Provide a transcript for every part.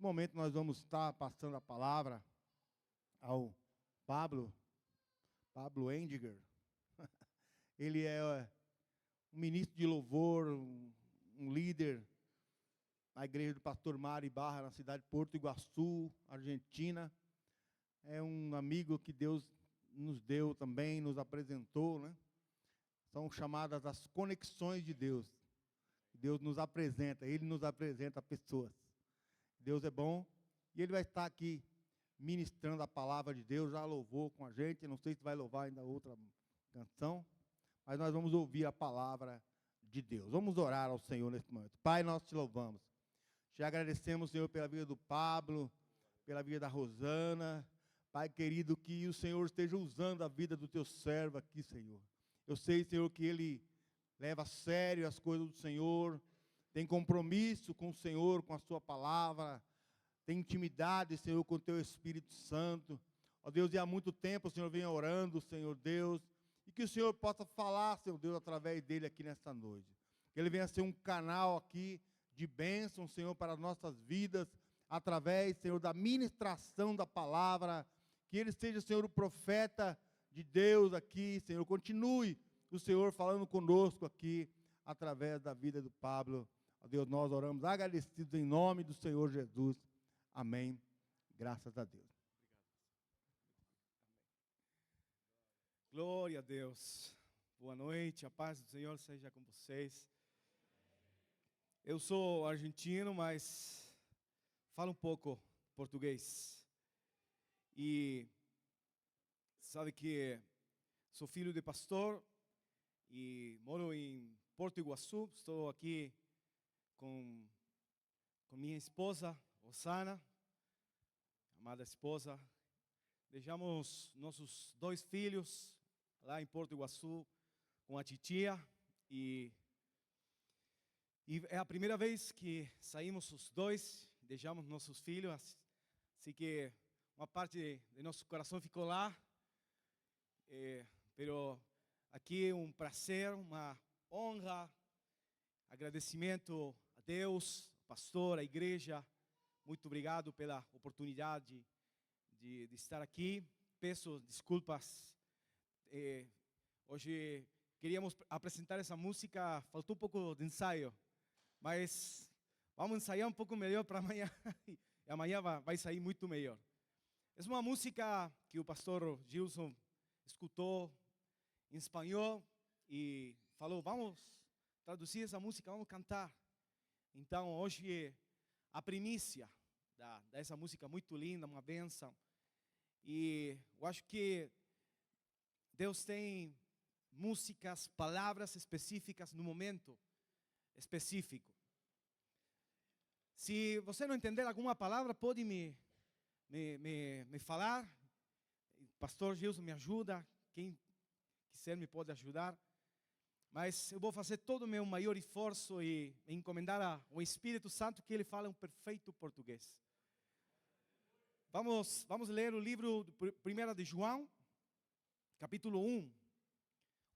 momento nós vamos estar passando a palavra ao Pablo Endiger. Ele é um ministro de louvor, um líder na igreja do pastor Mário Barra, na cidade de Porto Iguaçu, Argentina. É um amigo que Deus nos deu também, nos apresentou, né? São chamadas as conexões de Deus. Deus nos apresenta, Ele nos apresenta pessoas. Deus é bom, e Ele vai estar aqui ministrando a palavra de Deus, já louvou com a gente, não sei se vai louvar ainda outra canção, mas nós vamos ouvir a palavra de Deus. Vamos orar ao Senhor nesse momento. Pai, nós te louvamos. Te agradecemos, Senhor, pela vida do Pablo, pela vida da Rosana. Pai querido, que o Senhor esteja usando a vida do teu servo aqui, Senhor. Eu sei, Senhor, que ele leva a sério as coisas do Senhor, tem compromisso com o Senhor, com a sua palavra, tem intimidade, Senhor, com o teu Espírito Santo. Ó Deus, e há muito tempo o Senhor vem orando, Senhor Deus, e que o Senhor possa falar, Senhor Deus, através dele aqui nesta noite. Que ele venha ser um canal aqui de bênção, Senhor, para as nossas vidas, através, Senhor, da ministração da palavra. Que ele seja, Senhor, o profeta de Deus aqui, Senhor. Continue o Senhor falando conosco aqui, através da vida do Pablo. Ó Deus, nós oramos agradecidos em nome do Senhor Jesus. Amém. Graças a Deus. Glória a Deus. Boa noite, a paz do Senhor seja com vocês. Eu sou argentino, mas falo um pouco português. E sabe que sou filho de pastor e moro em Porto Iguaçu. Estou aqui com minha esposa, Rosana, amada esposa. Deixamos nossos 2 filhos lá em Porto Iguaçu com a titia e é a primeira vez que saímos os 2, deixamos nossos filhos, assim que uma parte de nosso coração ficou lá, pero aqui é um prazer, uma honra, agradecimento a Deus, pastor, a igreja, muito obrigado pela oportunidade de estar aqui. Peço desculpas, hoje queríamos apresentar essa música, faltou um pouco de ensaio, mas vamos ensaiar um pouco melhor para amanhã, e amanhã vai sair muito melhor. É uma música que o pastor Gilson escutou em espanhol e falou, vamos traduzir essa música, vamos cantar. Então hoje a primícia dessa música muito linda, uma bênção. E eu acho que Deus tem músicas, palavras específicas no momento específico. Se você não entender alguma palavra, pode me falar. Pastor Gilson me ajuda, quem quiser me pode ajudar. Mas eu vou fazer todo o meu maior esforço e encomendar ao Espírito Santo que ele fale um perfeito português. Vamos ler o livro 1 de João, capítulo 1.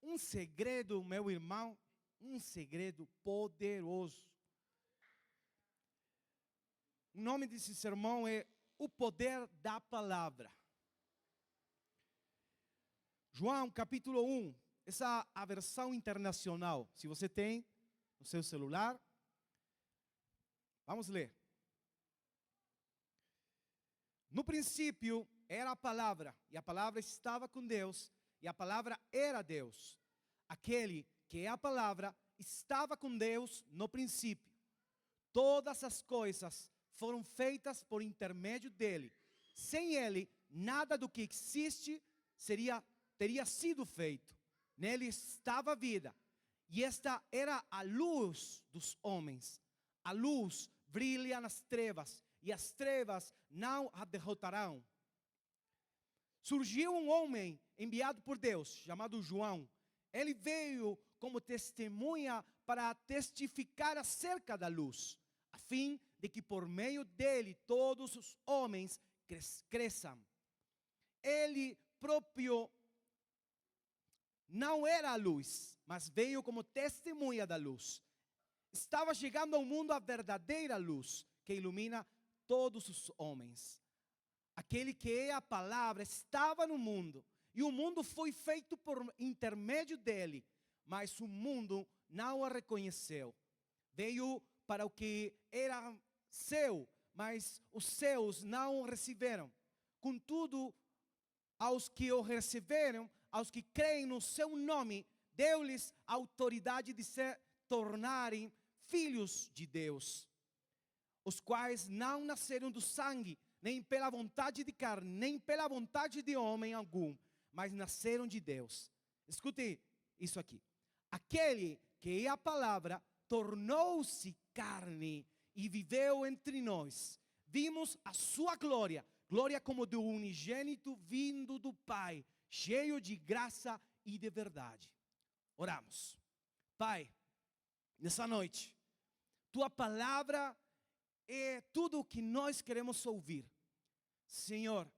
Um segredo, meu irmão, um segredo poderoso. O nome desse sermão é O Poder da Palavra. João, capítulo 1. Essa é a versão internacional. Se você tem no seu celular, vamos ler. No princípio era a palavra, e a palavra estava com Deus, e a palavra era Deus. Aquele que é a palavra estava com Deus no princípio. Todas as coisas foram feitas por intermédio dele. Sem ele, nada do que existe teria sido feito. Nele estava a vida, e esta era a luz dos homens. A luz brilha nas trevas, e as trevas não a derrotarão. Surgiu um homem enviado por Deus, chamado João. Ele veio como testemunha para testificar acerca da luz, a fim de que por meio dele todos os homens cresçam. Ele próprio não era a luz, mas veio como testemunha da luz. Estava chegando ao mundo a verdadeira luz, que ilumina todos os homens. Aquele que é a palavra estava no mundo, e o mundo foi feito por intermédio dele, mas o mundo não o reconheceu. Veio para o que era seu, mas os seus não o receberam. Contudo, aos que o receberam, aos que creem no seu nome, deu-lhes autoridade de se tornarem filhos de Deus, os quais não nasceram do sangue, nem pela vontade de carne, nem pela vontade de homem algum, mas nasceram de Deus. Escute isso aqui. Aquele que é a palavra tornou-se carne e viveu entre nós. Vimos a sua glória, glória como do unigênito vindo do Pai, cheio de graça e de verdade. Oramos. Pai, nessa noite, tua palavra é tudo o que nós queremos ouvir. Senhor,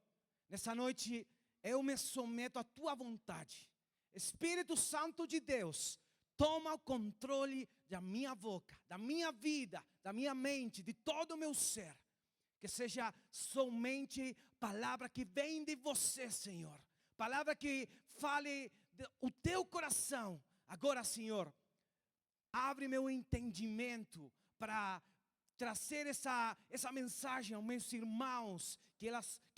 nessa noite eu me someto à tua vontade. Espírito Santo de Deus, toma o controle da minha boca, da minha vida, da minha mente, de todo o meu ser. Que seja somente palavra que vem de você, Senhor. Palavra que fale o teu coração. Agora, Senhor, abre meu entendimento para trazer essa mensagem aos meus irmãos, que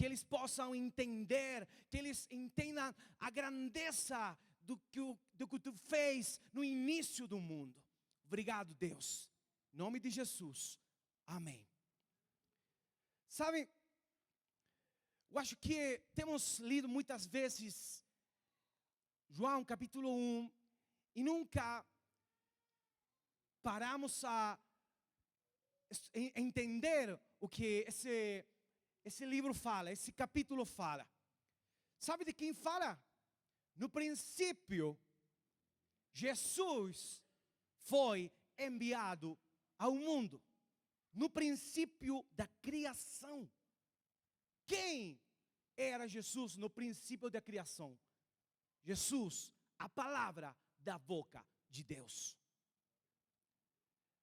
eles possam entender, que eles entendam a grandeza do que tu fez no início do mundo. Obrigado, Deus. Em nome de Jesus. Amém. Sabe, eu acho que temos lido muitas vezes João capítulo 1 e nunca paramos a entender o que esse livro fala, esse capítulo fala. Sabe de quem fala? No princípio, Jesus foi enviado ao mundo. No princípio da criação. Quem era Jesus no princípio da criação? Jesus, a palavra da boca de Deus.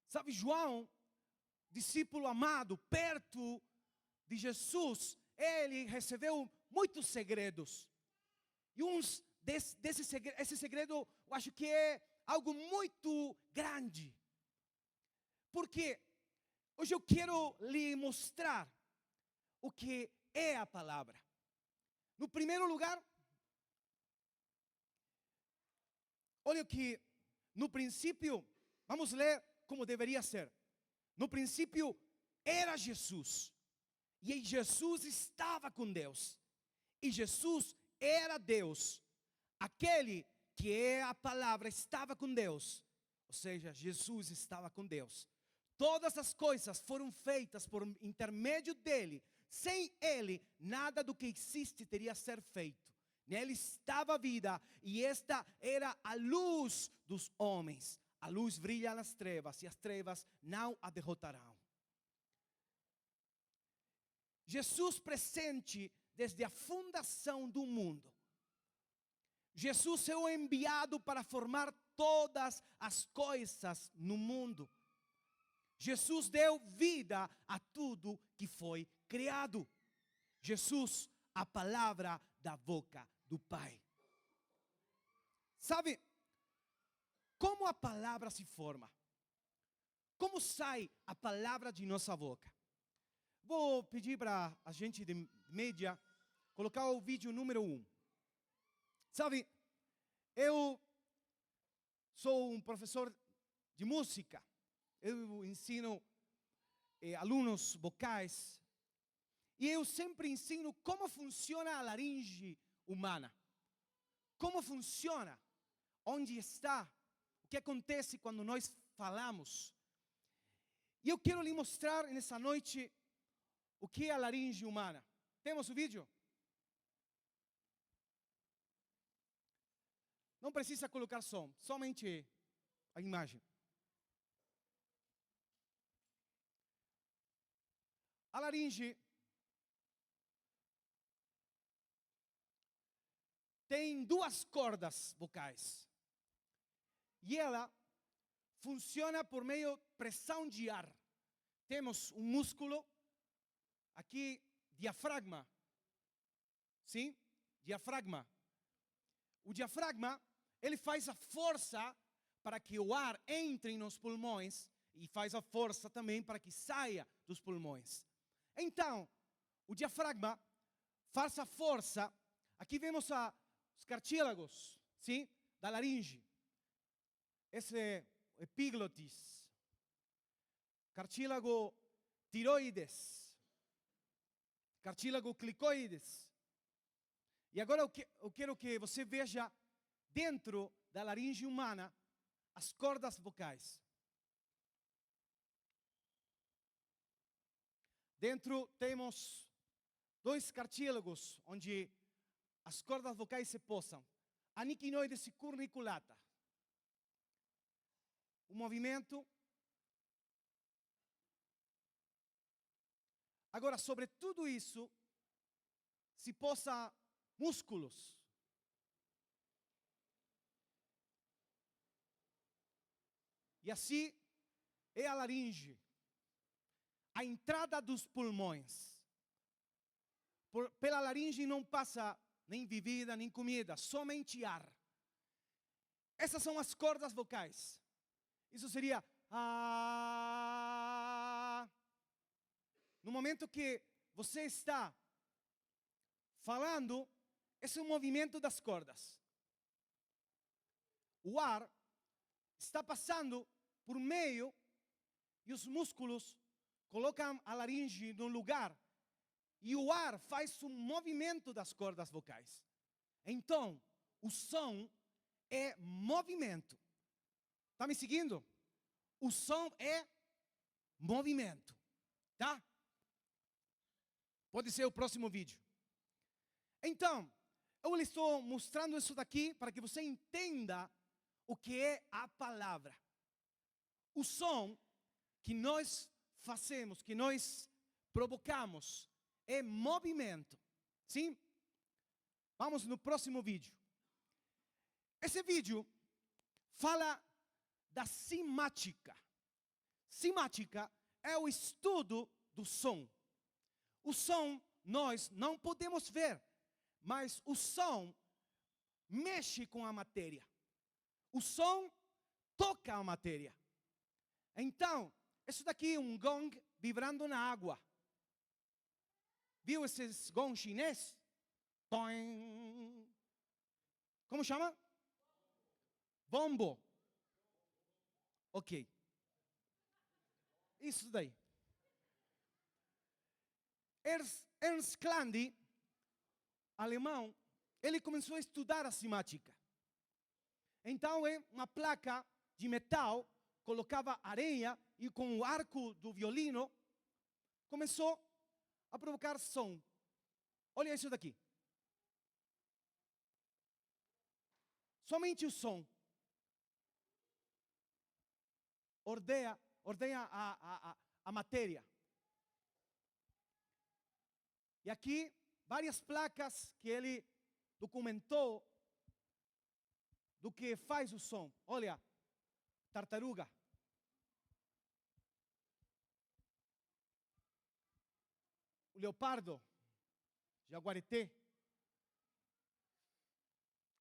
Sabe, João, discípulo amado, perto de Jesus, ele recebeu muitos segredos. E esse segredo, eu acho que é algo muito grande. Porque hoje eu quero lhe mostrar o que é a palavra. No primeiro lugar, olha que no princípio, vamos ler como deveria ser. No princípio era Jesus. E Jesus estava com Deus. E Jesus era Deus. Aquele que é a palavra estava com Deus. Ou seja, Jesus estava com Deus. Todas as coisas foram feitas por intermédio dele. Sem ele, nada do que existe teria ser feito. Nele estava a vida, e esta era a luz dos homens. A luz brilha nas trevas, e as trevas não a derrotarão. Jesus presente desde a fundação do mundo. Jesus é o enviado para formar todas as coisas no mundo. Jesus deu vida a tudo que foi criado. Jesus, a palavra da boca do Pai. Sabe, como a palavra se forma? Como sai a palavra de nossa boca? Vou pedir para a gente de mídia colocar o vídeo número 1. Sabe, eu sou um professor de música. Eu ensino alunos vocais. E eu sempre ensino como funciona a laringe humana. Como funciona, onde está, o que acontece quando nós falamos. E eu quero lhe mostrar nessa noite o que é a laringe humana. Temos o vídeo? Não precisa colocar som, somente a imagem. A laringe tem 2 cordas vocais. E ela funciona por meio de pressão de ar. Temos um músculo aqui diafragma. Sim? Diafragma. O diafragma, ele faz a força para que o ar entre nos pulmões e faz a força também para que saia dos pulmões. Então, o diafragma faz a força. Aqui vemos os cartílagos, sim? Da laringe. Esse é o epiglotis. Cartílago tiroides. Cartílago clicoides. E agora eu quero que você veja dentro da laringe humana as cordas vocais. Dentro temos 2 cartílagos onde as cordas vocais se posam. Aniquinoides e corniculata. O movimento. Agora, sobre tudo isso, se posa músculos. E assim é a laringe. A entrada dos pulmões. Pela laringe não passa nem bebida, nem comida, somente ar. Essas são as cordas vocais. Isso seria ah. No momento que você está falando, esse é o movimento das cordas. O ar está passando por meio e os músculos colocam a laringe no lugar e o ar faz um movimento das cordas vocais. Então, o som é movimento. Está me seguindo? O som é movimento. Tá? Pode ser o próximo vídeo. Então, eu lhe estou mostrando isso daqui para que você entenda o que é a palavra. O som que nós fazemos, que nós provocamos, é movimento. Sim? Vamos no próximo vídeo. Esse vídeo fala da simática. Simática é o estudo do som. O som nós não podemos ver, mas o som mexe com a matéria. O som toca a matéria. Então, isso daqui é um gong vibrando na água. Viu esses gong chinês? Toing. Como chama? Bombo. Ok. Isso daí. Ernst Klandi, alemão, ele começou a estudar a simática. Então, é uma placa de metal, colocava areia e com o arco do violino, começou a provocar som. Olha isso daqui. Somente o som. Ordeia a matéria. E aqui, várias placas que ele documentou do que faz o som. Olha, tartaruga. O leopardo, jaguareté.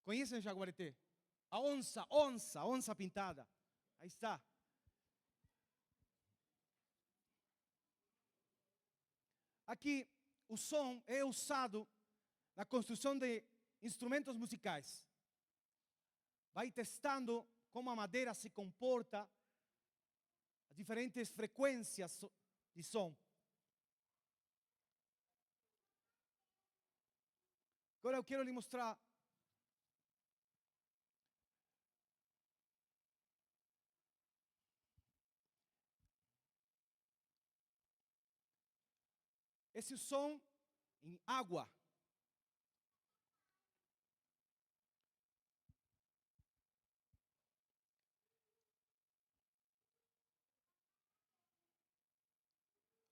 Conhecem o jaguareté? A onça pintada. Aí está. Aqui, o som é usado na construção de instrumentos musicais. Vai testando como a madeira se comporta, as diferentes frequências de som. Agora eu quero lhe mostrar esse som em água.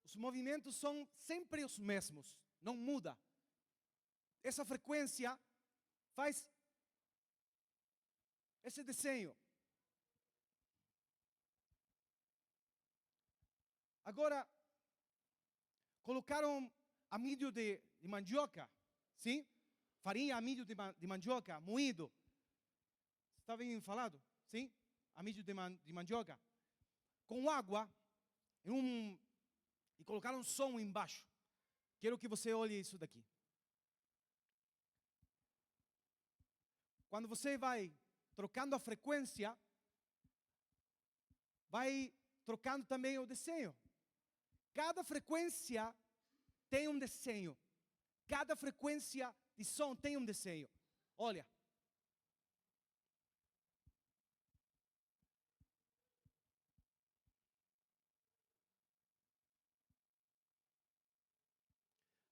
Os movimentos são sempre os mesmos, não muda. Essa frequência faz esse desenho. Agora, colocaram amido de mandioca, sim? Farinha, amido de mandioca, moído. Está bem falado? Sim? Amido de mandioca. Com água e colocaram som embaixo. Quero que você olhe isso daqui. Quando você vai trocando a frequência, vai trocando também o desenho. Cada frequência tem um desenho. Cada frequência de som tem um desenho. Olha.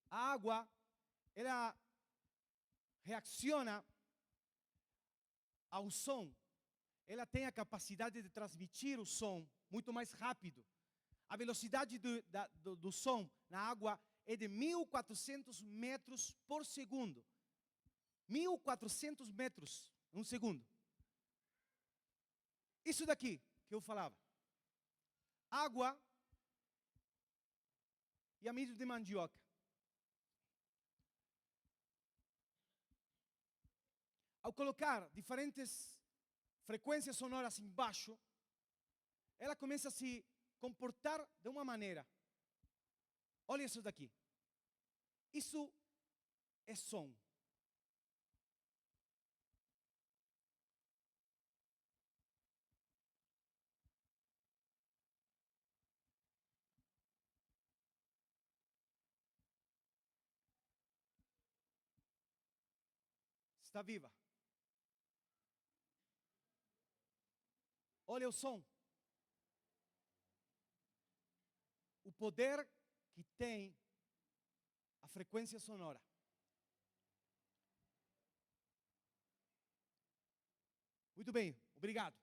A água, ela reacciona ao som. Ela tem a capacidade de transmitir o som muito mais rápido. A velocidade do som na água é de 1.400 metros por segundo. 1.400 metros um segundo. Isso daqui que eu falava. Água e amido de mandioca. Ao colocar diferentes frequências sonoras embaixo, ela começa a se comportar de uma maneira. Olha isso daqui. Isso é som. Está viva. Olha o som. O poder que tem a frequência sonora. Muito bem, obrigado.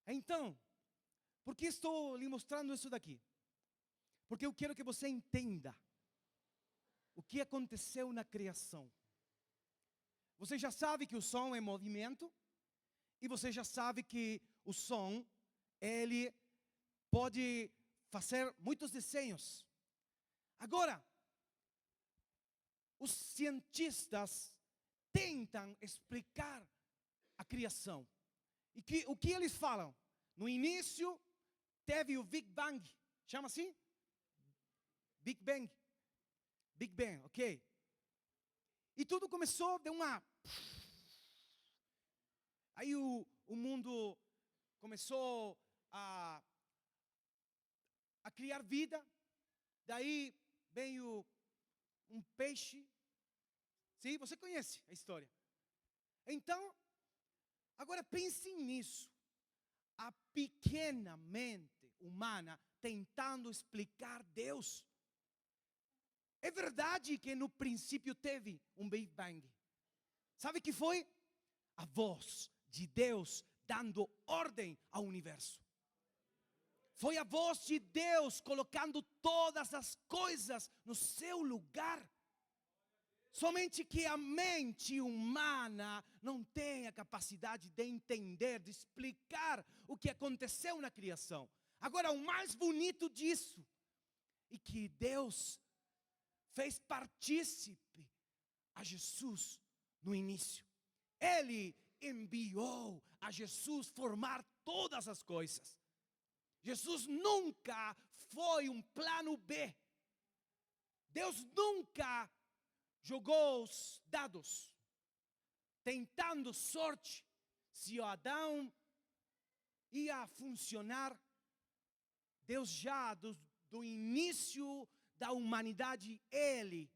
Então, por que estou lhe mostrando isso daqui? Porque eu quero que você entenda o que aconteceu na criação. Você já sabe que o som é movimento. E você já sabe que o som, ele pode fazer muitos desenhos. Agora, os cientistas tentam explicar a criação. E o que eles falam? No início, teve o Big Bang. Chama assim? Big Bang. Big Bang, ok? E tudo começou de uma... Aí o mundo começou a criar vida. Daí veio um peixe. Sim, você conhece a história. Então, agora pensem nisso. A pequena mente humana tentando explicar Deus. É verdade que no princípio teve um Big Bang. Sabe o que foi? A voz de Deus dando ordem ao universo. Foi a voz de Deus colocando todas as coisas no seu lugar. Somente que a mente humana não tem a capacidade de entender, de explicar o que aconteceu na criação. Agora, o mais bonito disso é que Deus fez partícipe a Jesus no início. Ele enviou a Jesus formar todas as coisas. Jesus nunca foi um plano B. Deus nunca jogou os dados, tentando sorte se o Adão ia funcionar. Deus já do início da humanidade, Ele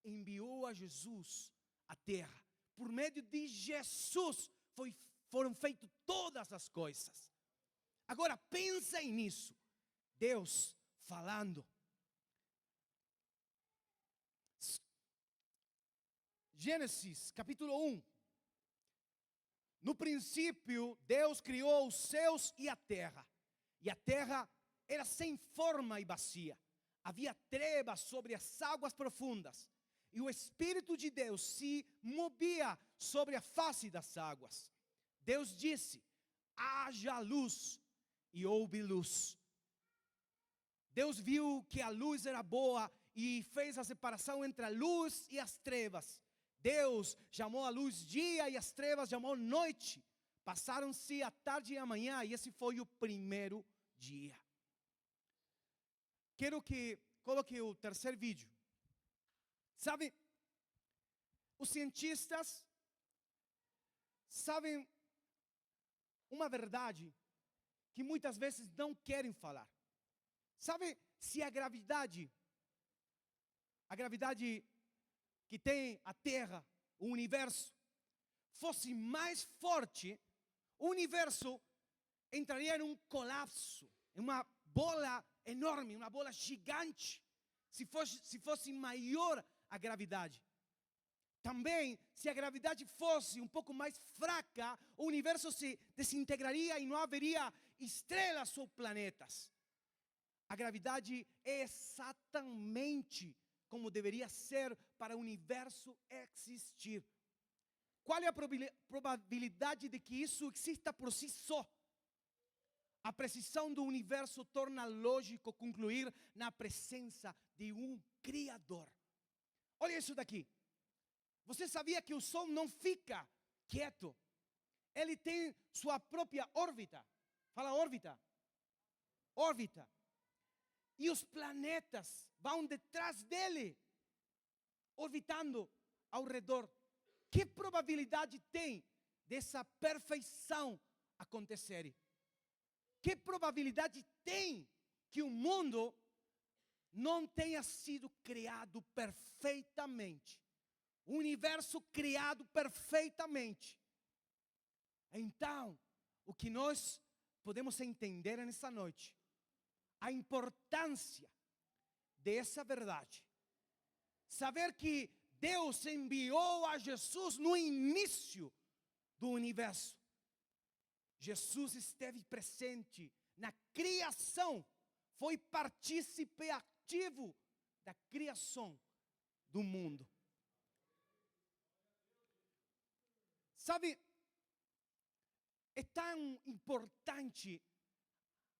enviou a Jesus à terra. Por meio de Jesus foram feitas todas as coisas. Agora pensem nisso. Deus falando. Gênesis capítulo 1. No princípio, Deus criou os céus e a terra. E a terra era sem forma e vazia. Havia trevas sobre as águas profundas. E o Espírito de Deus se movia sobre a face das águas. Deus disse: haja luz, e houve luz. Deus viu que a luz era boa e fez a separação entre a luz e as trevas. Deus chamou a luz dia e as trevas chamou noite. Passaram-se a tarde e a manhã e esse foi o primeiro dia. Quero que coloque o terceiro vídeo. Sabe, os cientistas sabem uma verdade que muitas vezes não querem falar. Sabe, se a gravidade que tem a Terra, o universo, fosse mais forte, o universo entraria em um colapso, em uma bola enorme, uma bola gigante, se fosse maior a gravidade. Também, se a gravidade fosse um pouco mais fraca, o universo se desintegraria e não haveria estrelas ou planetas. A gravidade é exatamente como deveria ser para o universo existir. Qual é a probabilidade de que isso exista por si só? A precisão do universo torna lógico concluir na presença de um Criador. Olha isso daqui. Você sabia que o Sol não fica quieto? Ele tem sua própria órbita. Fala órbita. Órbita. E os planetas vão detrás dele, orbitando ao redor. Que probabilidade tem dessa perfeição acontecer? Que probabilidade tem que o mundo não tenha sido criado perfeitamente? O universo criado perfeitamente. Então, o que nós podemos entender nessa noite, a importância dessa verdade. Saber que Deus enviou a Jesus no início do universo. Jesus esteve presente na criação, foi partícipe ativo da criação do mundo. Sabe, é tão importante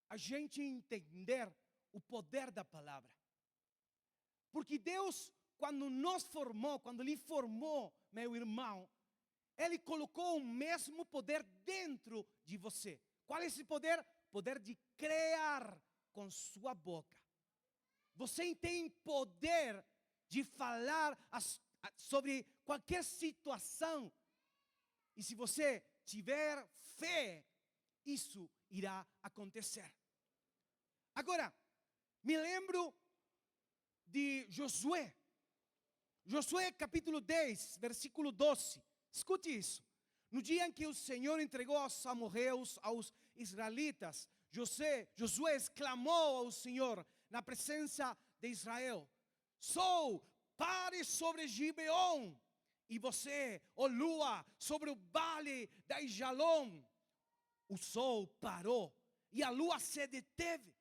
a gente entender o poder da palavra. Porque Deus, quando lhe formou, meu irmão, Ele colocou o mesmo poder dentro de você. Qual é esse poder? Poder de criar com sua boca. Você tem poder de falar sobre qualquer situação. E se você tiver fé, isso irá acontecer. Agora, me lembro de Josué. Josué capítulo 10, versículo 12. Escute isso. No dia em que o Senhor entregou aos amorreus, aos israelitas, Josué exclamou ao Senhor na presença de Israel: Sol, pare sobre Gibeon, e você, ó lua, sobre o vale de Aijalon. O sol parou e a lua se deteve,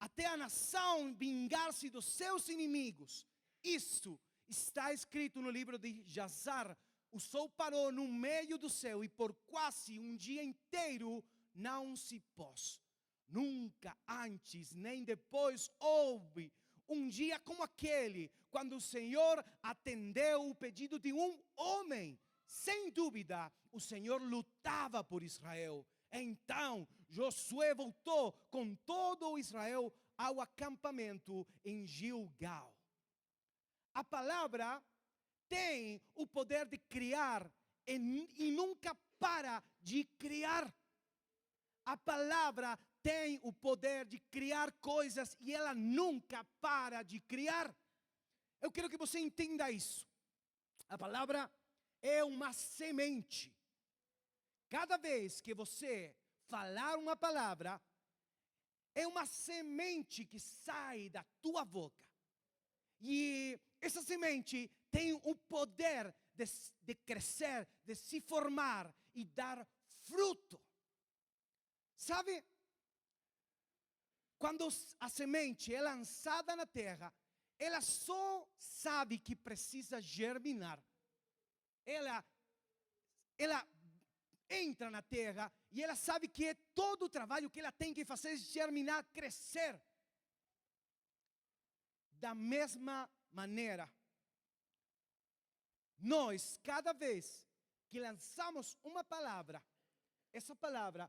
até a nação vingar-se dos seus inimigos. Isto está escrito no livro de Jazar. O sol parou no meio do céu e por quase um dia inteiro não se pôs. Nunca antes nem depois houve um dia como aquele, quando o Senhor atendeu o pedido de um homem. Sem dúvida, o Senhor lutava por Israel. Então, Josué voltou com todo o Israel ao acampamento em Gilgal. A palavra tem o poder de criar e nunca para de criar. A palavra tem o poder de criar coisas e ela nunca para de criar. Eu quero que você entenda isso. A palavra é uma semente. Cada vez que você falar uma palavra, é uma semente que sai da tua boca. E essa semente tem o poder de crescer, de se formar e dar fruto. Sabe? Quando a semente é lançada na terra, ela só sabe que precisa germinar. Ela entra na terra e ela sabe que é todo o trabalho que ela tem que fazer germinar, crescer. da mesma maneira, nós, cada vez que lançamos uma palavra, essa palavra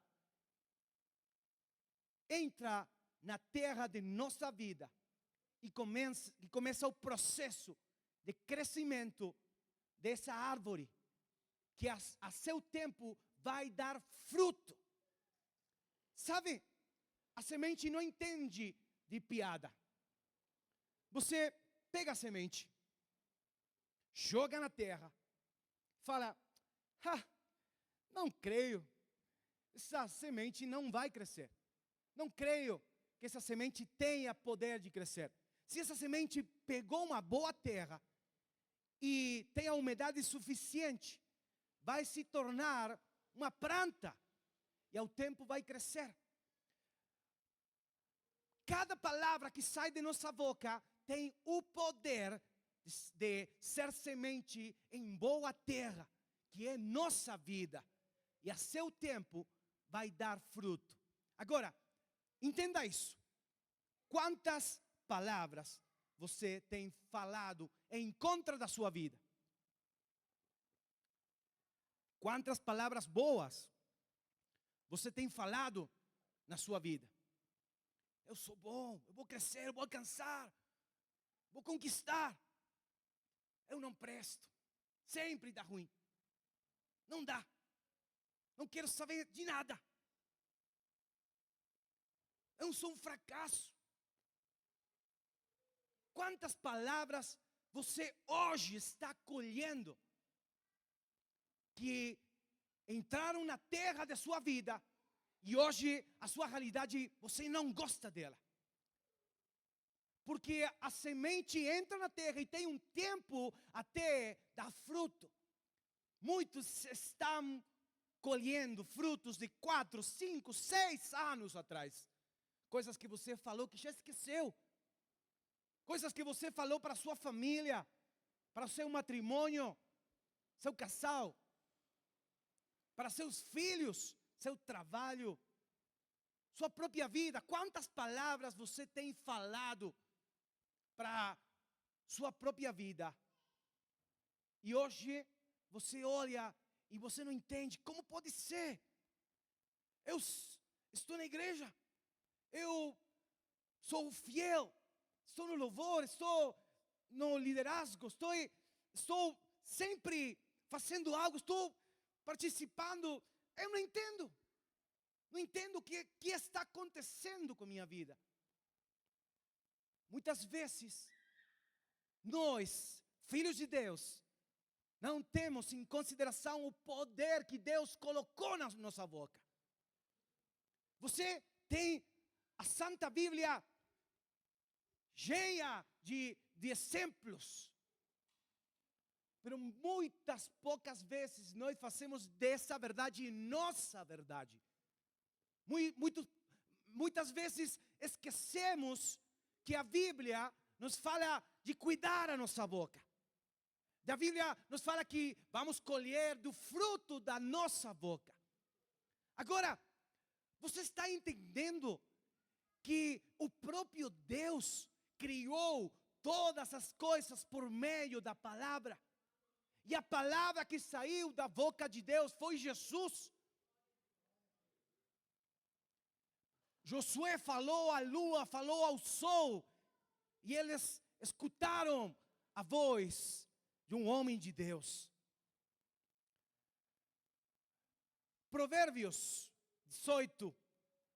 entra na terra de nossa vida e começa o processo de crescimento dessa árvore, que a seu tempo vai dar fruto. Sabe, a semente não entende de piada. Você pega a semente, joga na terra, fala, não creio, essa semente não vai crescer. Não creio que essa semente tenha poder de crescer. Se essa semente pegou uma boa terra e tem a umidade suficiente, vai se tornar uma planta e ao tempo vai crescer. Cada palavra que sai de nossa boca tem o poder de ser semente em boa terra, que é nossa vida, e a seu tempo vai dar fruto. Agora, entenda isso. Quantas palavras você tem falado em contra da sua vida? Quantas palavras boas você tem falado na sua vida? Eu sou bom, eu vou crescer, eu vou alcançar, vou conquistar. Eu não presto, sempre dá ruim. Não dá. Não quero saber de nada. Eu sou um fracasso. Quantas palavras você hoje está colhendo que entraram na terra da sua vida e hoje a sua realidade você não gosta dela? Porque a semente entra na terra e tem um tempo até dar fruto. Muitos estão colhendo frutos de 4, 5, 6 anos atrás. Coisas que você falou que já esqueceu. Coisas que você falou para a sua família, para o seu matrimônio, seu casal, para seus filhos, seu trabalho, sua própria vida. Quantas palavras você tem falado para sua própria vida? E hoje você olha e você não entende como pode ser. Eu estou na igreja, eu sou fiel, estou no louvor, estou no liderazgo, estou sempre fazendo algo, estou participando. Eu não entendo. Não entendo o que está acontecendo com a minha vida. Muitas vezes, nós, filhos de Deus, não temos em consideração o poder que Deus colocou na nossa boca. Você tem a Santa Bíblia cheia de exemplos. Mas poucas vezes nós fazemos dessa verdade nossa verdade. Muitas vezes esquecemos que a Bíblia nos fala de cuidar a nossa boca. A Bíblia nos fala que vamos colher do fruto da nossa boca. Agora, você está entendendo que o próprio Deus criou todas as coisas por meio da palavra? E a palavra que saiu da boca de Deus foi Jesus. Josué falou à lua, falou ao sol, e eles escutaram a voz de um homem de Deus. Provérbios 18,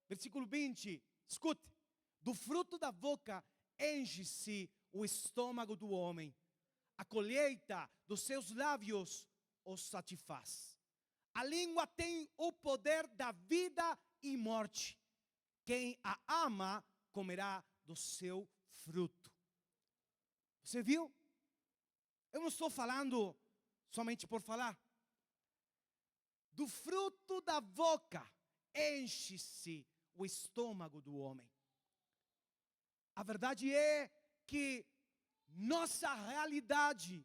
versículo 20, escute: do fruto da boca enche-se o estômago do homem, a colheita dos seus lábios o satisfaz. A língua tem o poder da vida e morte. Quem a ama comerá do seu fruto. Você viu? Eu não estou falando somente por falar. Do fruto da boca enche-se o estômago do homem. A verdade é que nossa realidade,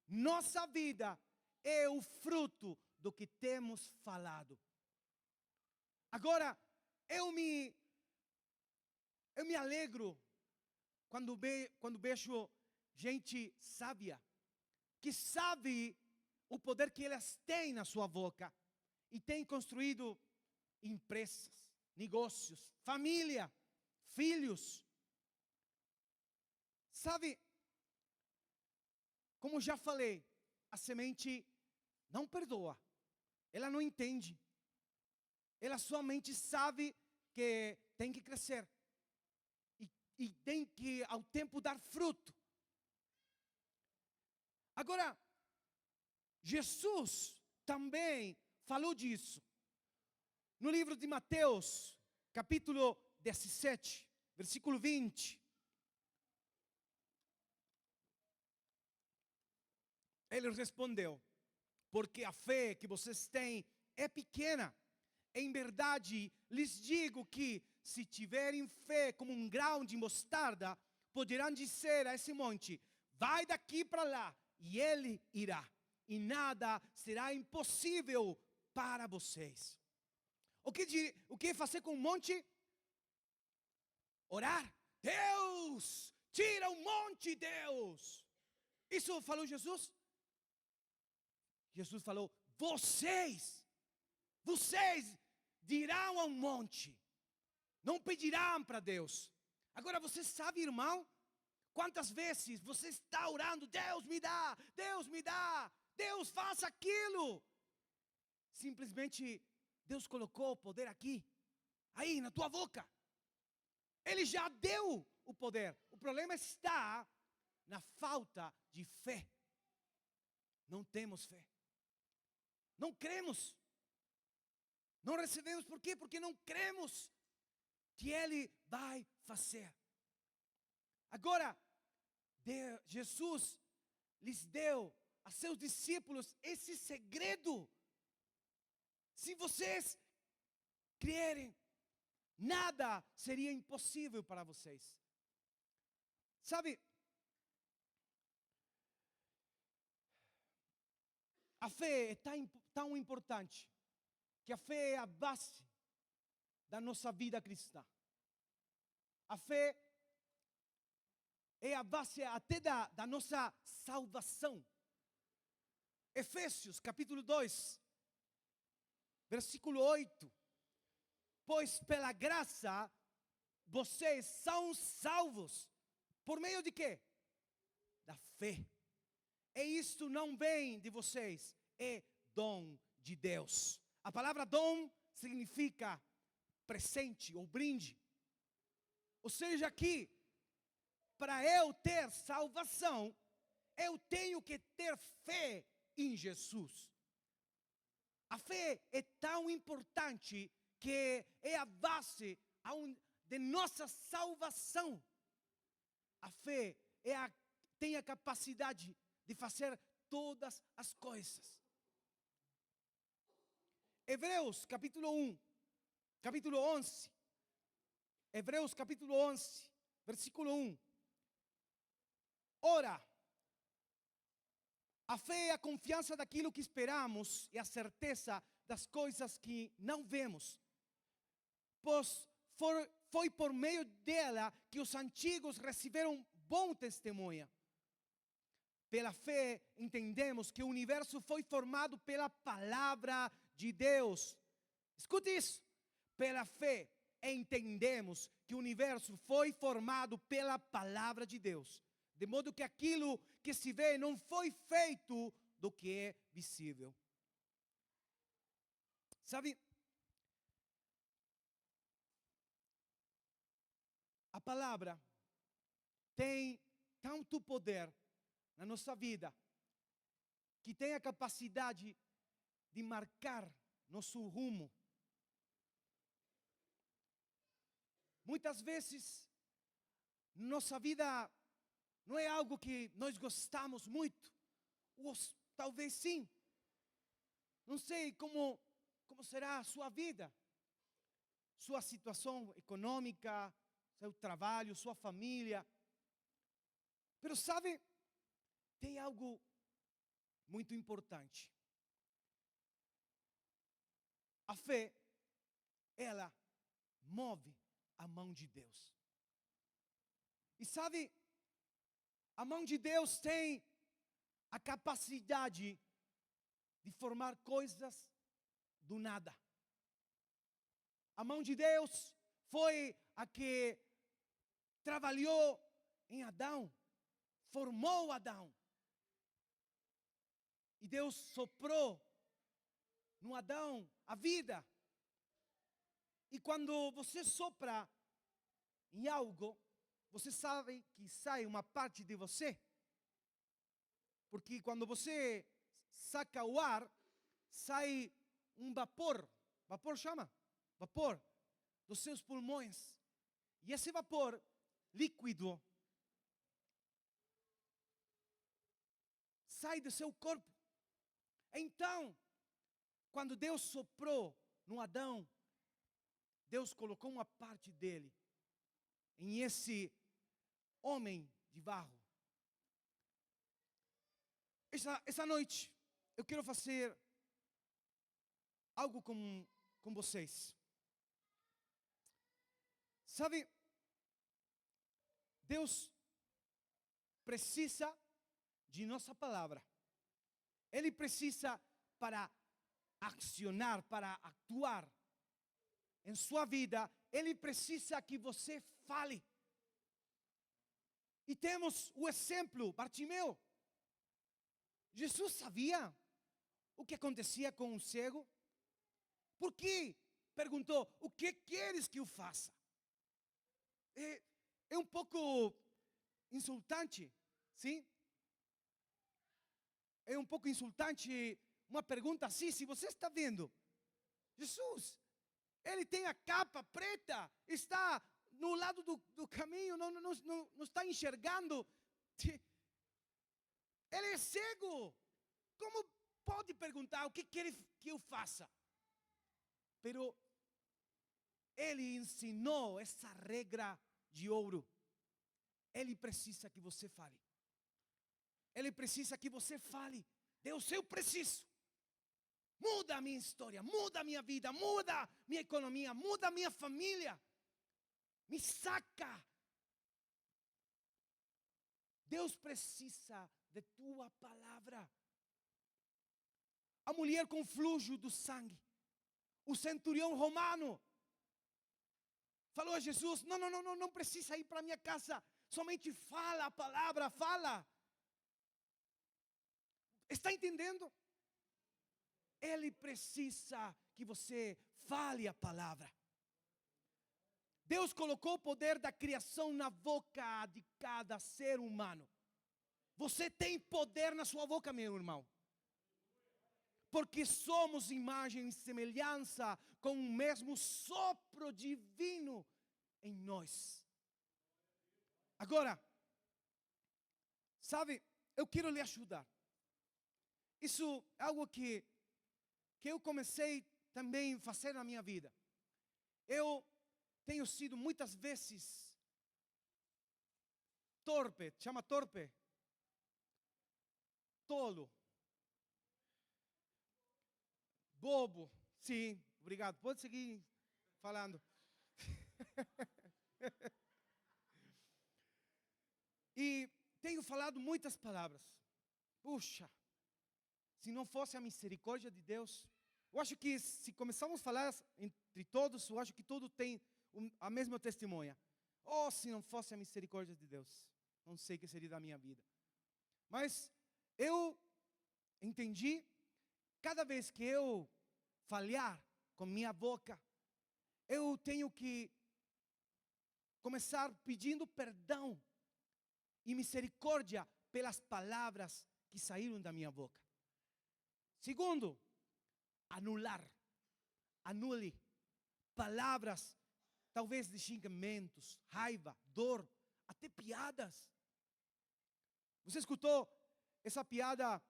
nossa vida é o fruto do que temos falado. Agora, eu me alegro quando vejo gente sábia, que sabe o poder que elas têm na sua boca e tem construído empresas, negócios, família, filhos. Sabe, como já falei, a semente não perdoa, ela não entende, ela somente sabe que tem que crescer e tem que, ao tempo, dar fruto. Agora, Jesus também falou disso. No livro de Mateus, capítulo 17, versículo 20. Ele respondeu: porque a fé que vocês têm é pequena. Em verdade, lhes digo que, se tiverem fé como um grão de mostarda, poderão dizer a esse monte: vai daqui para lá, e ele irá. E nada será impossível para vocês. O que fazer com um monte? Orar. Deus, tira o monte, Deus. Isso falou Jesus? Jesus falou: vocês dirão ao monte, não pedirão para Deus. Agora, você sabe, irmão, quantas vezes você está orando: Deus me dá, Deus me dá, Deus faça aquilo. Simplesmente Deus colocou o poder aqui, aí na tua boca. Ele já deu o poder. O problema está na falta de fé. Não temos fé. Não cremos. Não recebemos, por quê? Porque não cremos que Ele vai fazer. Agora, Jesus lhes deu a seus discípulos esse segredo. Se vocês crerem, nada seria impossível para vocês. Sabe, a fé é tão importante, que a fé é a base da nossa vida cristã. A fé é a base até da nossa salvação. Efésios capítulo 2, versículo 8. Pois pela graça vocês são salvos. Por meio de quê? Da fé. E isto não vem de vocês, é dom de Deus. A palavra dom significa presente ou brinde. Ou seja, aqui, para eu ter salvação, eu tenho que ter fé em Jesus. A fé é tão importante que é a base de nossa salvação. A fé tem a capacidade de fazer todas as coisas. Hebreus capítulo 11. Hebreus capítulo 11, versículo 1. Ora, a fé é a confiança daquilo que esperamos e a certeza das coisas que não vemos. Pois foi por meio dela que os antigos receberam bom testemunho. Pela fé entendemos que o universo foi formado pela palavra de Deus. Escute isso. Pela fé entendemos que o universo foi formado pela palavra de Deus. De modo que aquilo que se vê não foi feito do que é visível. Sabe, a palavra tem tanto poder na nossa vida, que tem a capacidade de marcar nosso rumo. Muitas vezes, nossa vida não é algo que nós gostamos muito, ou talvez sim. Não sei como será a sua vida, sua situação econômica, seu trabalho, sua família. Mas sabe, tem algo muito importante. A fé, ela move a mão de Deus. E sabe, a mão de Deus tem a capacidade de formar coisas do nada. A mão de Deus foi a que trabalhou em Adão, formou Adão. E Deus soprou no Adão a vida. E quando você sopra em algo, você sabe que sai uma parte de você. Porque quando você saca o ar, sai um vapor. Vapor chama? Vapor dos seus pulmões. E esse vapor líquido sai do seu corpo. Então, quando Deus soprou no Adão, Deus colocou uma parte dele em esse homem de barro. Essa noite, eu quero fazer algo com vocês. Sabe, Deus precisa de nossa palavra. Ele precisa para acionar, para atuar em sua vida. Ele precisa que você fale. E temos o exemplo, Bartimeu. Jesus sabia o que acontecia com o cego. Por que perguntou, o que queres que eu faça? É um pouco insultante, sim? É um pouco insultante uma pergunta assim. Se você está vendo, Jesus, ele tem a capa preta, está no lado do caminho, não está enxergando. Ele é cego. Como pode perguntar o que quer que eu faça? Pero ele ensinou essa regra de ouro. Ele precisa que você fale. Ele precisa que você fale. Deus, eu preciso. Muda a minha história, muda a minha vida, muda minha economia, muda a minha família. Me saca. Deus precisa de tua palavra. A mulher com fluxo do sangue, o centurião romano, falou a Jesus, não precisa ir para minha casa, somente fala a palavra, fala. Está entendendo? Ele precisa que você fale a palavra. Deus colocou o poder da criação na boca de cada ser humano. Você tem poder na sua boca, meu irmão. Porque somos imagem e semelhança com o mesmo sopro divino em nós. Agora, sabe, eu quero lhe ajudar. Isso é algo que eu comecei também a fazer na minha vida. Eu tenho sido muitas vezes torpe, chama torpe? Tolo. Bobo. Sim, obrigado. Pode seguir falando. E tenho falado muitas palavras. Puxa, se não fosse a misericórdia de Deus, eu acho que se começarmos a falar entre todos, eu acho que todos têm a mesma testemunha. Oh, se não fosse a misericórdia de Deus, não sei o que seria da minha vida. Mas eu entendi, cada vez que eu falhar com minha boca, eu tenho que começar pedindo perdão e misericórdia pelas palavras que saíram da minha boca. Segundo, anule palavras, talvez de xingamentos, raiva, dor, até piadas. Você escutou essa piada,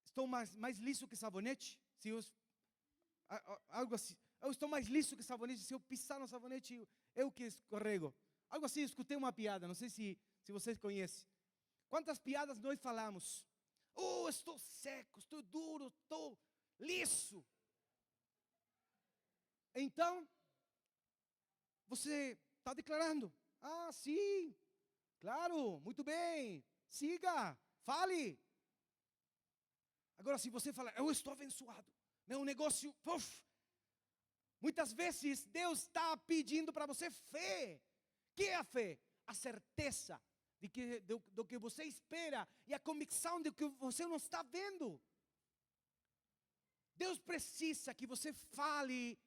estou mais liso que sabonete? Se eu, algo assim, eu estou mais liso que sabonete, se eu pisar no sabonete, eu que escorrego. Algo assim, escutei uma piada, não sei se vocês conhecem. Quantas piadas nós falamos? Oh, estou seco, estou duro, estou liso. Então, você está declarando, sim, Claro, muito bem. Siga, fale. Agora, se você falar, eu estou abençoado, meu negócio, muitas vezes Deus está pedindo para você fé. O que é a fé? A certeza do que você espera e a convicção de que você não está vendo. Deus precisa que você fale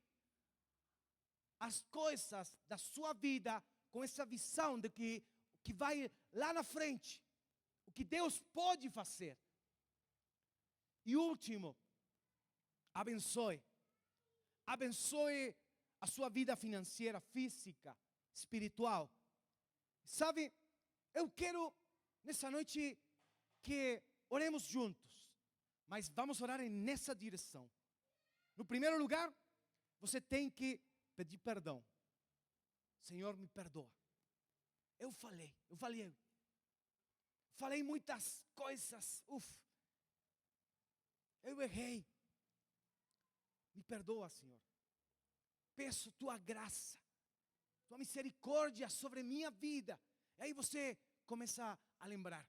as coisas da sua vida com essa visão de que vai lá na frente, o que Deus pode fazer. E último, abençoe. Abençoe a sua vida financeira, física, espiritual. Sabe, eu quero nessa noite que oremos juntos. Mas vamos orar nessa direção. No primeiro lugar, você tem que pedir perdão. Senhor, me perdoa. Eu falei muitas coisas. Eu errei. Me perdoa, Senhor. Peço tua graça, tua misericórdia sobre minha vida. E aí você começa a lembrar.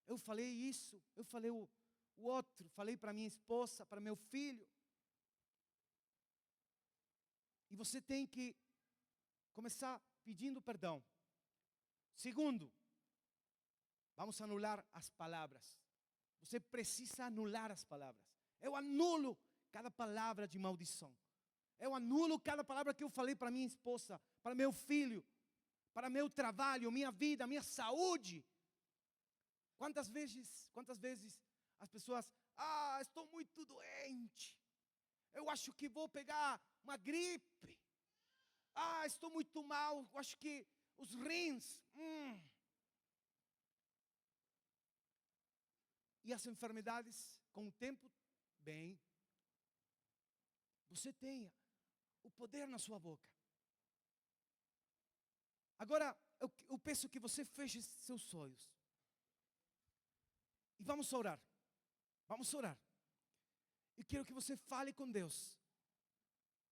Eu falei isso, eu falei o outro, falei para minha esposa, para meu filho. E você tem que começar pedindo perdão. Segundo, vamos anular as palavras. Você precisa anular as palavras. Eu anulo cada palavra de maldição. Eu anulo cada palavra que eu falei para minha esposa, para meu filho, para meu trabalho, minha vida, minha saúde. Quantas vezes as pessoas, estou muito doente. Eu acho que vou pegar uma gripe. Estou muito mal, eu acho que os rins. E as enfermidades, com o tempo, bem, você tenha o poder na sua boca. Agora, eu peço que você feche seus olhos. E vamos orar. Vamos orar. E quero que você fale com Deus.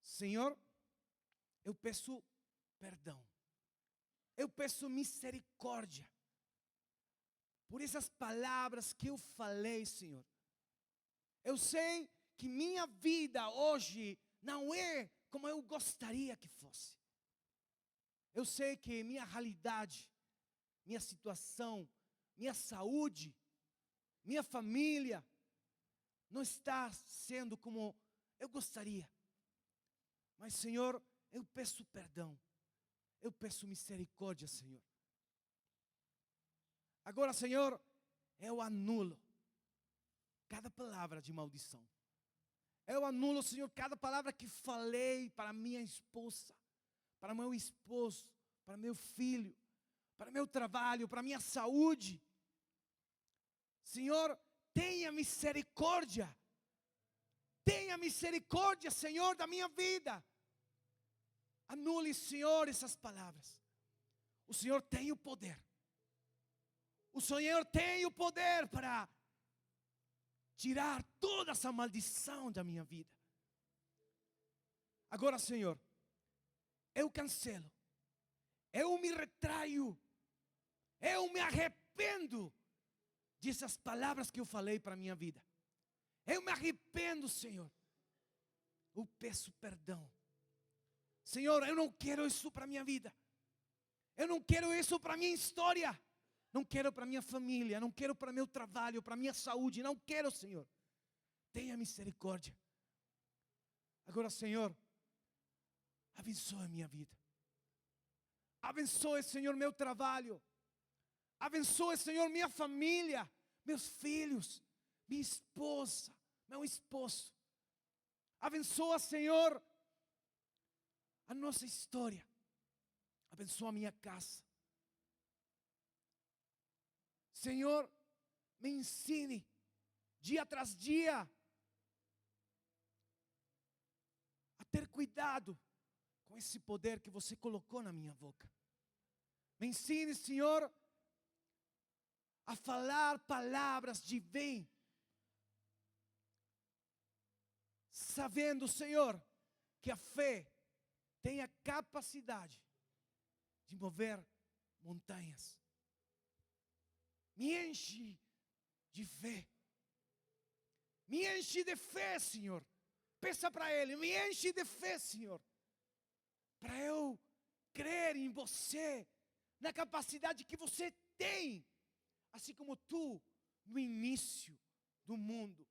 Senhor, eu peço perdão. Eu peço misericórdia por essas palavras que eu falei, Senhor. Eu sei que minha vida hoje não é como eu gostaria que fosse. Eu sei que minha realidade, minha situação, minha saúde, minha família não está sendo como eu gostaria. Mas, Senhor, eu peço perdão. Eu peço misericórdia, Senhor. Agora, Senhor, eu anulo cada palavra de maldição. Eu anulo, Senhor, cada palavra que falei para minha esposa, para meu esposo, para meu filho, para meu trabalho, para minha saúde. Senhor, tenha misericórdia. Tenha misericórdia, Senhor, da minha vida. Anule, Senhor, essas palavras. O Senhor tem o poder. O Senhor tem o poder para tirar toda essa maldição da minha vida. Agora, Senhor, eu cancelo. Eu me retraio. Eu me arrependo dessas palavras que eu falei para a minha vida. Eu me arrependo, Senhor. Eu peço perdão. Senhor, eu não quero isso para a minha vida. Eu não quero isso para a minha história. Não quero para a minha família. Não quero para meu trabalho, para a minha saúde. Não quero, Senhor. Tenha misericórdia. Agora, Senhor, abençoe a minha vida. Abençoe, Senhor, meu trabalho. Abençoe, Senhor, minha família, meus filhos, minha esposa, meu esposo. Abençoa, Senhor, a nossa história. Abençoa a minha casa. Senhor, me ensine dia tras dia a ter cuidado com esse poder que você colocou na minha boca. Me ensine, Senhor, a falar palavras de bem, sabendo, Senhor, que a fé tem a capacidade de mover montanhas. Me enche de fé. Me enche de fé, Senhor. Peça para Ele, me enche de fé, Senhor. Para eu crer em você, na capacidade que você tem. Assim como tu, no início do mundo,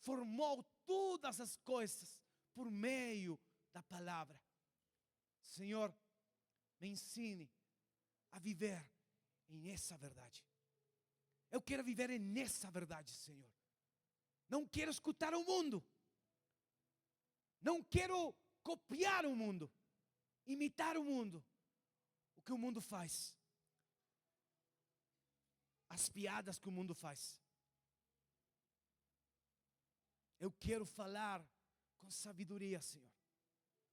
formou todas as coisas por meio da palavra. Senhor, me ensine a viver em essa verdade. Eu quero viver nessa verdade, Senhor. Não quero escutar o mundo. Não quero copiar o mundo, imitar o mundo. O que o mundo faz. As piadas que o mundo faz. Eu quero falar com sabedoria, Senhor.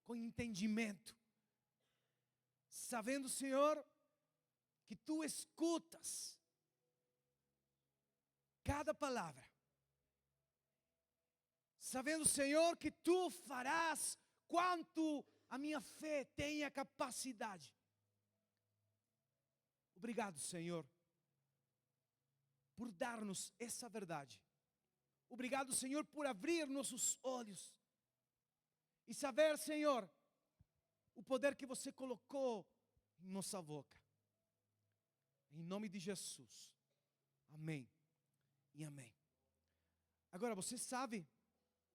Com entendimento. Sabendo, Senhor, que Tu escutas cada palavra. Sabendo, Senhor, que Tu farás quanto a minha fé tenha capacidade. Obrigado, Senhor, por dar-nos essa verdade. Obrigado, Senhor, por abrir nossos olhos e saber, Senhor, o poder que você colocou em nossa boca. Em nome de Jesus. Amém e amém. Agora, você sabe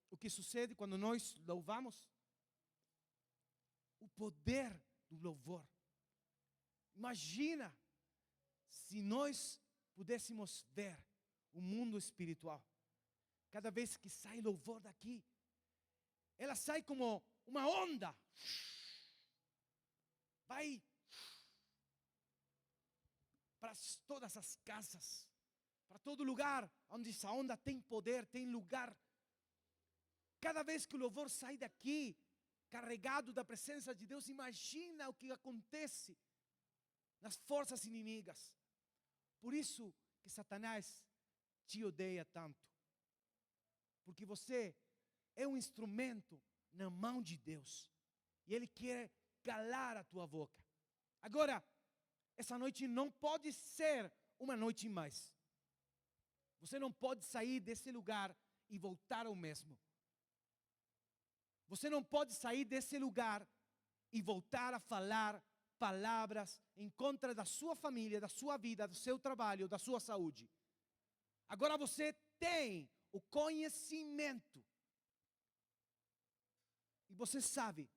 o que sucede quando nós louvamos? O poder do louvor. Imagina se nós pudéssemos ver o mundo espiritual. Cada vez que sai louvor daqui, ela sai como uma onda. Vai para todas as casas, para todo lugar onde essa onda tem poder, tem lugar. Cada vez que o louvor sai daqui, carregado da presença de Deus, imagina o que acontece nas forças inimigas. Por isso que Satanás te odeia tanto. Porque você é um instrumento na mão de Deus. E Ele quer calar a tua boca. Agora, essa noite não pode ser uma noite mais. Você não pode sair desse lugar e voltar ao mesmo. Você não pode sair desse lugar e voltar a falar palavras em contra da sua família, da sua vida, do seu trabalho, da sua saúde. Agora você tem o conhecimento. E você sabe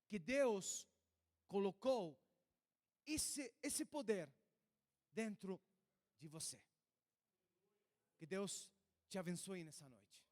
que Deus colocou esse poder dentro de você. Que Deus te abençoe nessa noite.